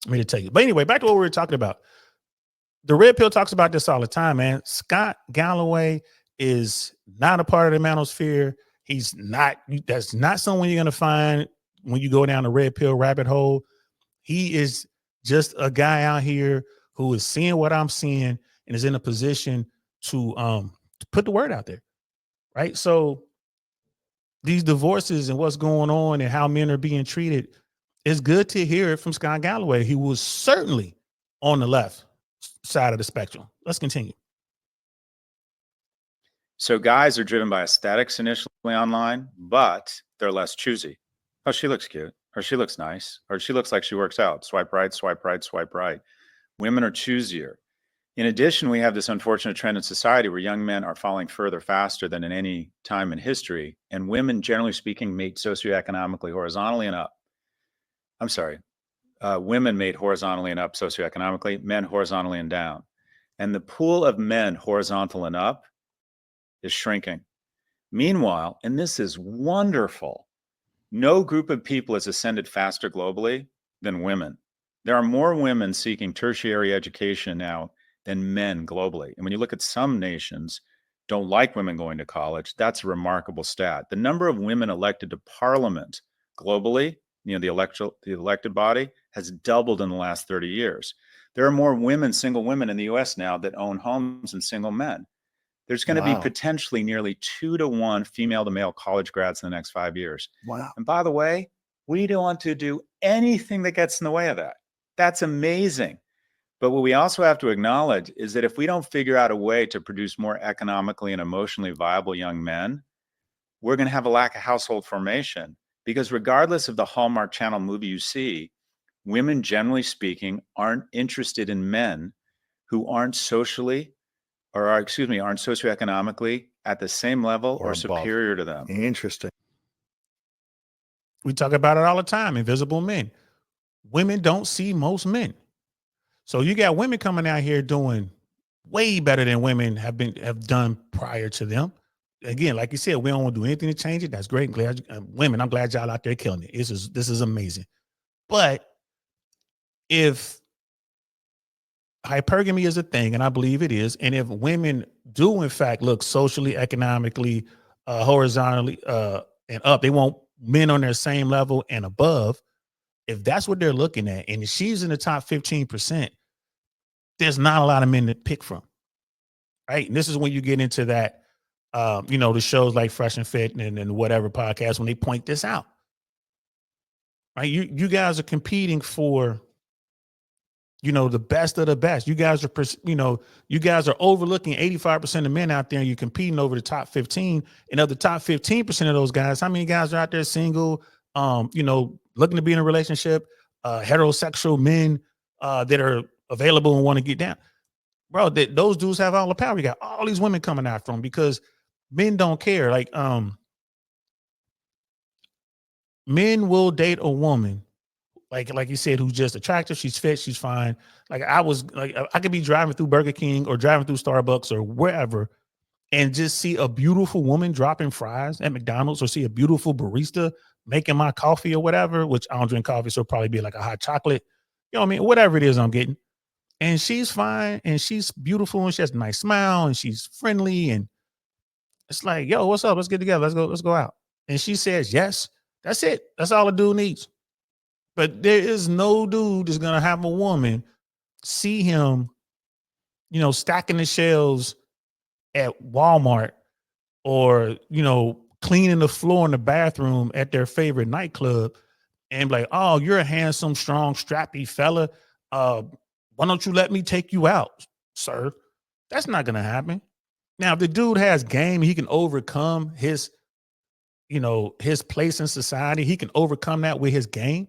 me to tell you. But anyway, back to what we were talking about. The red pill talks about this all the time, man. Scott Galloway is not a part of the manosphere. He's not, that's not someone you're going to find when you go down the red pill rabbit hole. He is just a guy out here who is seeing what I'm seeing and is in a position to put the word out there. Right. So these divorces and what's going on and how men are being treated, it's good to hear it from Scott Galloway. He was certainly on the left side of the spectrum. Let's continue. So guys are driven by aesthetics initially online, but they're less choosy. Oh, she looks cute, or she looks nice, or she looks like she works out. Swipe right, swipe right, swipe right. Women are choosier. In addition, we have this unfortunate trend in society where young men are falling further faster than in any time in history, and women, generally speaking, mate socioeconomically horizontally and up. I'm sorry, women mate horizontally and up socioeconomically, men horizontally and down. And the pool of men horizontal and up is shrinking. Meanwhile, and this is wonderful, no group of people has ascended faster globally than women. There are more women seeking tertiary education now than men globally. And when you look at some nations don't like women going to college, that's a remarkable stat. The number of women elected to parliament globally, the elected body, has doubled in the last 30 years. There are more women, single women in the US now that own homes than single men. There's going to be potentially nearly 2-to-1 female to male college grads in the next 5 years. Wow. And by the way, we don't want to do anything that gets in the way of that. That's amazing. But what we also have to acknowledge is that if we don't figure out a way to produce more economically and emotionally viable young men, we're going to have a lack of household formation. Because regardless of the Hallmark Channel movie you see, women, generally speaking, aren't interested in men who aren't aren't socioeconomically at the same level or superior to them. Interesting. We talk about it all the time, invisible men. Women don't see most men. So you got women coming out here doing way better than women have done prior to them. Again, like you said, we don't want to do anything to change it. That's great. Women, I'm glad y'all out there killing it. This is amazing. But if hypergamy is a thing, and I believe it is, and if women do in fact look socially, economically, horizontally, and up, they want men on their same level and above. If that's what they're looking at, and she's in the top 15%, there's not a lot of men to pick from, right? And this is when you get into that, the shows like Fresh and Fit and whatever podcast, when they point this out, right? You guys are competing for, the best of the best. You guys are overlooking 85% of men out there, and you're competing over the top 15. And of the top 15% of those guys, how many guys are out there single, looking to be in a relationship, heterosexual men that are available and want to get down? Bro, those dudes have all the power. You got all these women coming after them because men don't care. Like, men will date a woman, like you said, who's just attractive, she's fit, she's fine. I could be driving through Burger King or driving through Starbucks or wherever and just see a beautiful woman dropping fries at McDonald's, or see a beautiful barista making my coffee or whatever, which I don't drink coffee, so it'll probably be like a hot chocolate. You know what I mean? Whatever it is I'm getting. And she's fine and she's beautiful and she has a nice smile and she's friendly. And it's like, yo, what's up? Let's get together. Let's go out. And she says, yes, that's it. That's all a dude needs. But there is no dude that's going to have a woman see him, stacking the shelves at Walmart, or, cleaning the floor in the bathroom at their favorite nightclub, and be like, oh, you're a handsome, strong, strappy fella. Why don't you let me take you out, sir? That's not going to happen. Now, if the dude has game, he can overcome his place in society. He can overcome that with his game.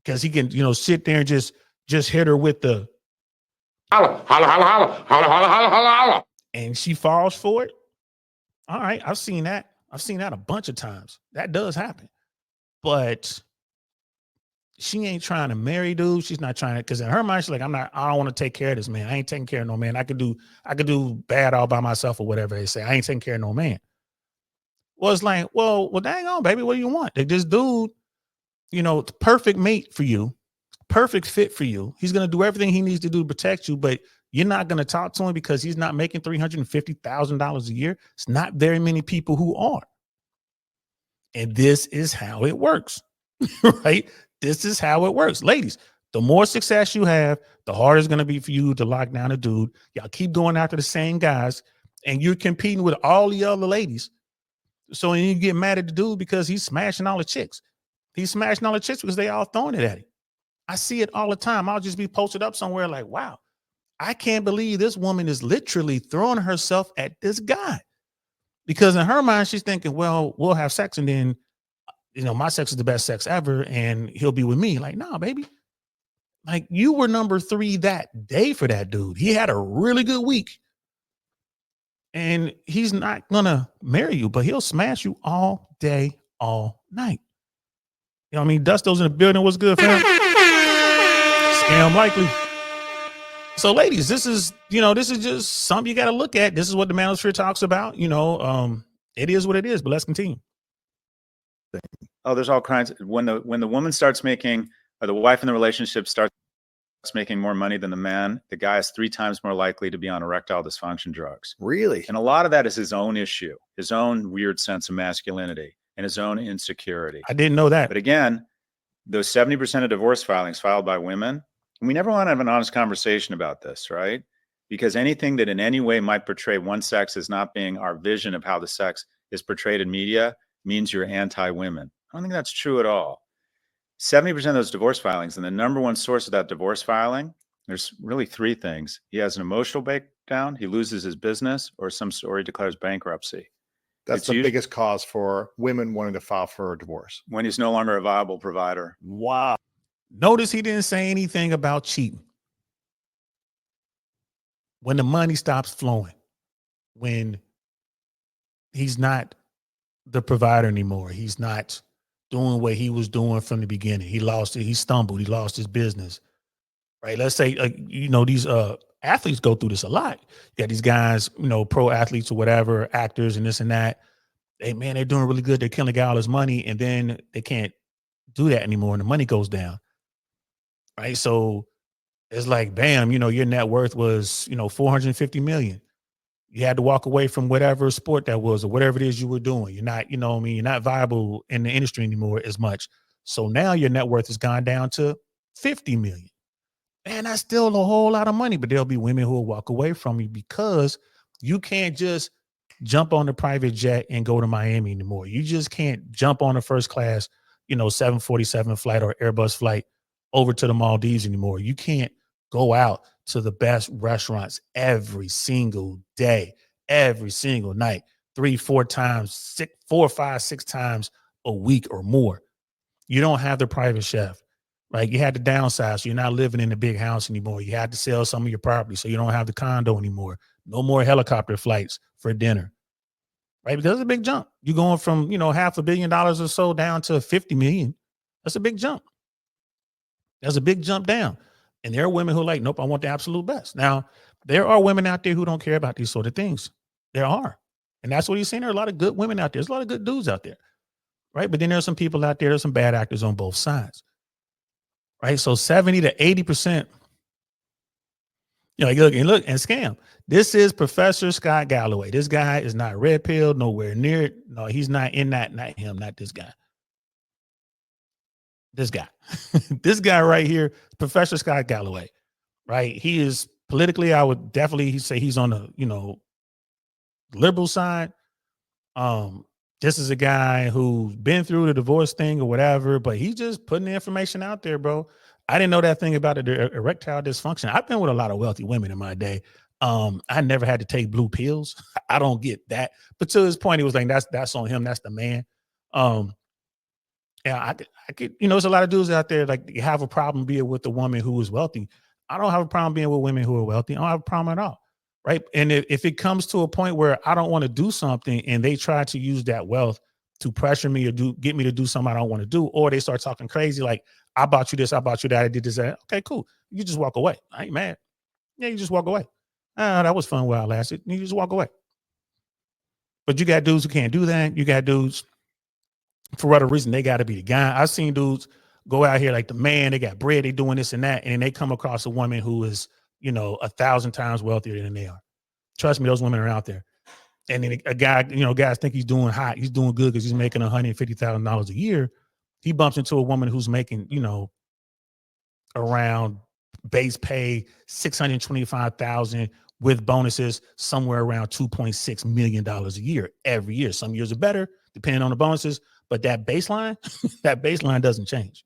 Because he can, sit there and just hit her with the holla, holla, holla, holla, holla, holla, holla, holla, holla, and she falls for it. All right, I've seen that. I've seen that a bunch of times. That does happen. But she ain't trying to marry dude. She's not trying to, because in her mind, she's like, I don't want to take care of this man. I ain't taking care of no man. I could do bad all by myself, or whatever they say. I ain't taking care of no man. Well, it's like, well, dang on, baby, what do you want? Like, this dude, the perfect mate for you, perfect fit for you. He's going to do everything he needs to do to protect you, but you're not going to talk to him because he's not making $350,000 a year. It's not very many people who are. And this is how it works, right? This is how it works. Ladies, the more success you have, the harder it's going to be for you to lock down a dude. Y'all keep going after the same guys, and you're competing with all the other ladies. So you get mad at the dude because he's smashing all the chicks. He's smashing all the chicks because they all throwing it at him. I see it all the time. I'll just be posted up somewhere like, wow, I can't believe this woman is literally throwing herself at this guy. Because in her mind, she's thinking, well, we'll have sex and then, my sex is the best sex ever and he'll be with me. Like, nah, baby. Like, you were number 3 that day for that dude. He had a really good week. And he's not going to marry you, but he'll smash you all day, all night. You know what I mean? Dusto's in the building. What's good, fam? Scam likely. So, ladies, this is just something you got to look at. This is what the manosphere talks about. It is what it is, but let's continue. Oh, there's all kinds. When the woman starts making, or the wife in the relationship starts making more money than the man, the guy is 3 times more likely to be on erectile dysfunction drugs. Really? And a lot of that is his own issue, his own weird sense of masculinity and his own insecurity. I didn't know that. But again, those 70% of divorce filings filed by women, and we never want to have an honest conversation about this, right? Because anything that in any way might portray one sex as not being our vision of how the sex is portrayed in media means you're anti-women. I don't think that's true at all. 70% of those divorce filings, and the number one source of that divorce filing, there's really 3 things. He has an emotional breakdown, he loses his business, or he declares bankruptcy. That's the biggest cause for women wanting to file for a divorce. When he's no longer a viable provider. Wow. Notice he didn't say anything about cheating. When the money stops flowing, when he's not the provider anymore, he's not doing what he was doing from the beginning. He lost it. He stumbled. He lost his business. Right? Let's say, these athletes go through this a lot. You got these guys, pro athletes or whatever, actors and this and that. They're doing really good. They're killing all this money, and then they can't do that anymore, and the money goes down. Right? So it's like, bam, your net worth was, 450 million. You had to walk away from whatever sport that was or whatever it is you were doing. You're not, you're not viable in the industry anymore as much. So now your net worth has gone down to 50 million. Man, that's still a whole lot of money, but there'll be women who will walk away from you because you can't just jump on the private jet and go to Miami anymore. You just can't jump on a first class, 747 flight or Airbus flight over to the Maldives anymore. You can't go out to the best restaurants every single day, every single night, 3, 4 times, 4, 5, 6 times a week or more. You don't have the private chef, right? You had to downsize. So you're not living in a big house anymore. You had to sell some of your property. So you don't have the condo anymore. No more helicopter flights for dinner, right? Because it's a big jump. You're going from, $500 million or so down to 50 million. That's a big jump. That's a big jump down. And there are women who are like, nope, I want the absolute best. Now, there are women out there who don't care about these sort of things. There are. And that's what he's saying. There are a lot of good women out there. There's a lot of good dudes out there, right? But then there's some people out there, there's some bad actors on both sides, right? So 70 to 80%, look, and scam. This is Professor Scott Galloway. This guy is not red pilled, nowhere near it. No, he's not in that, not him, not this guy. This guy, this guy right here, Professor Scott Galloway, right? He is politically, I would definitely say he's on the, liberal side. This is a guy who's been through the divorce thing or whatever, but he's just putting the information out there, bro. I didn't know that thing about the erectile dysfunction. I've been with a lot of wealthy women in my day. I never had to take blue pills. I don't get that. But to his point, he was like, that's on him. That's the man. Yeah, I could, there's a lot of dudes out there, like, you have a problem being with a woman who is wealthy. I don't have a problem being with women who are wealthy. I don't have a problem at all. Right. And if it comes to a point where I don't want to do something and they try to use that wealth to pressure me or get me to do something I don't want to do, or they start talking crazy, like, I bought you this, I bought you that, I did this, that. Okay, cool. You just walk away. I ain't mad. Yeah, you just walk away. That was fun while it lasted. You just walk away. But you got dudes who can't do that. You got dudes, for whatever reason, they got to be the guy. I've seen dudes go out here like the man, they got bread, they doing this and that, and then they come across a woman who is, 1,000 times wealthier than they are. Trust me, those women are out there. And then a guy, guys think he's doing hot, he's doing good because he's making $150,000 a year. He bumps into a woman who's making, around base pay 625,000 with bonuses somewhere around $2.6 million a year every year. Some years are better depending on the bonuses, but that baseline, that baseline doesn't change.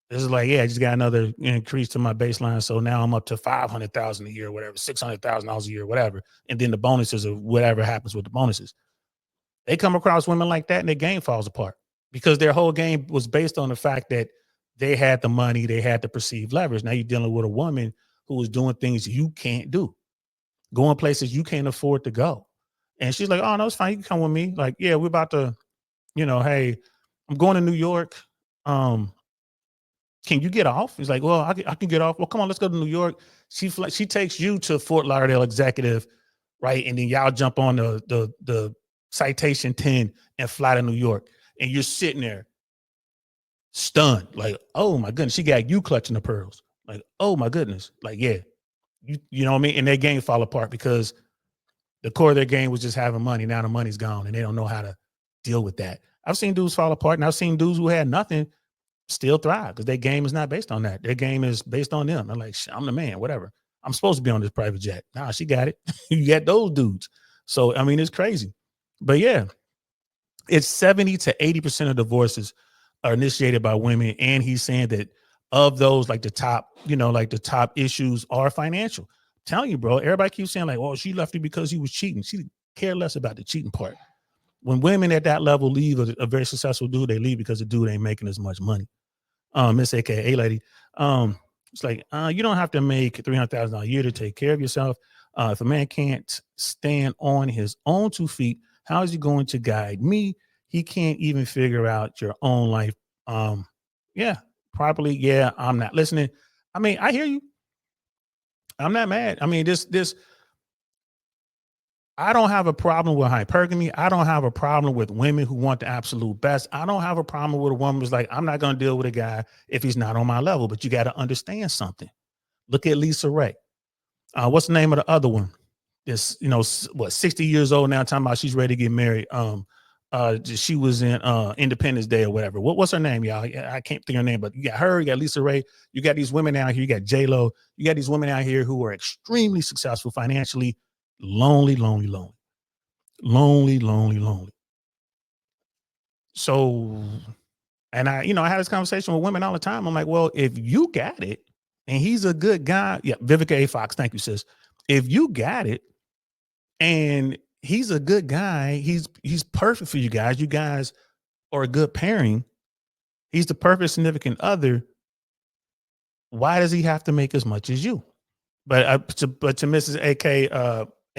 This is like, yeah, I just got another increase to my baseline. So now I'm up to 500,000 a year, whatever, $600,000 a year, whatever. And then the bonuses of whatever happens with the bonuses. They come across women like that and their game falls apart because their whole game was based on the fact that they had the money, they had the perceived leverage. Now you're dealing with a woman who is doing things you can't do, going places you can't afford to go. And she's like, oh, no, it's fine. You can come with me. Like, yeah, we're about to, hey, I'm going to New York. Can you get off? He's like, well, I can get off. Well, come on, let's go to New York. She takes you to Fort Lauderdale Executive, right? And then y'all jump on the Citation 10 and fly to New York. And you're sitting there stunned, like, oh my goodness, she got you clutching the pearls. Like, oh my goodness. Like, yeah, you know what I mean? And their game fall apart because the core of their game was just having money. Now the money's gone and they don't know how to deal with that. I've seen dudes fall apart and I've seen dudes who had nothing still thrive because their game is not based on that. Their game is based on them. They're like, I'm the man, whatever. I'm supposed to be on this private jet. Nah, she got it. You got those dudes. So, I mean, it's crazy. But yeah, it's 70 to 80% of divorces are initiated by women. And he's saying that of those, like the top, the top issues are financial. I'm telling you, bro, everybody keeps saying like, oh, she left you because he was cheating. She cared less about the cheating part. When women at that level leave a very successful dude, they leave because the dude ain't making as much money. Miss AKA lady. It's like, you don't have to make $300,000 a year to take care of yourself. If a man can't stand on his own 2 feet, how is he going to guide me? He can't even figure out your own life. Yeah, properly. Yeah, I'm not listening. I mean, I hear you. I'm not mad. I mean, I don't have a problem with hypergamy. I don't have a problem with women who want the absolute best. I don't have a problem with a woman who's like, I'm not going to deal with a guy if he's not on my level. But you got to understand something. Look at Lisa Ray. What's the name of the other one? This, 60 years old now, talking about she's ready to get married. She was in Independence Day or whatever. What's her name, y'all? I can't think of her name, but you got her, you got Lisa Ray, you got these women out here, you got J-Lo, you got these women out here who are extremely successful financially. Lonely. So, and I had this conversation with women all the time. I'm like, well, if you got it and he's a good guy, yeah, Vivica A. Fox, thank you, sis. If you got it and he's a good guy, he's perfect for you guys. You guys are a good pairing. He's the perfect significant other. Why does he have to make as much as you? But to Mrs.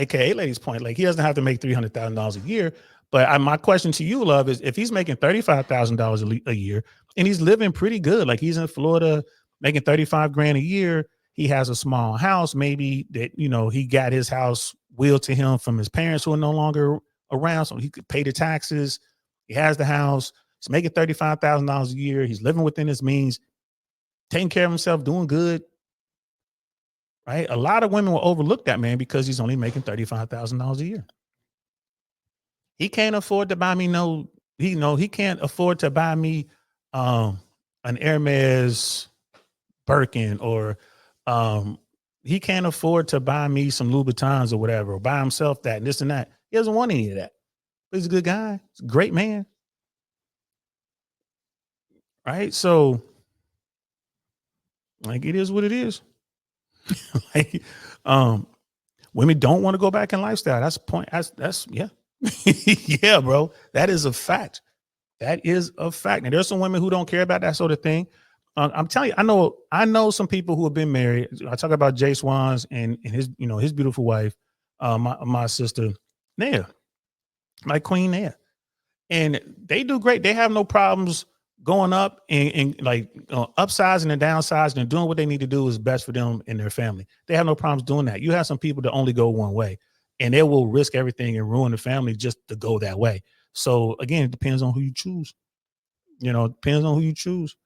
AKA lady's point, like he doesn't have to make $300,000 a year. But my question to you, love, is if he's making $35,000 a year and he's living pretty good, like he's in Florida making 35 grand a year, he has a small house, maybe that, he got his house willed to him from his parents who are no longer around, so he could pay the taxes. He has the house. He's making $35,000 a year. He's living within his means, taking care of himself, doing good. Right? A lot of women will overlook that man because he's only making $35,000 a year. He can't afford to buy me he can't afford to buy me an Hermes Birkin, or he can't afford to buy me some Louboutins or whatever, or buy himself that and this and that. He doesn't want any of that. But he's a good guy. He's a great man. Right? So, like, it is what it is. Like, women don't want to go back in lifestyle. That's the point. That's yeah. Yeah, bro. That is a fact. That is a fact. And there's some women who don't care about that sort of thing. I'm telling you, I know some people who have been married. I talk about Jay Swans and his, his beautiful wife, my sister, Naya, my queen Naya. And they do great. They have no problems going up and like upsizing and downsizing and doing what they need to do is best for them and their family. They have no problems doing that. You have some people that only go one way and they will risk everything and ruin the family just to go that way. So again, it depends on who you choose. You know, depends on who you choose.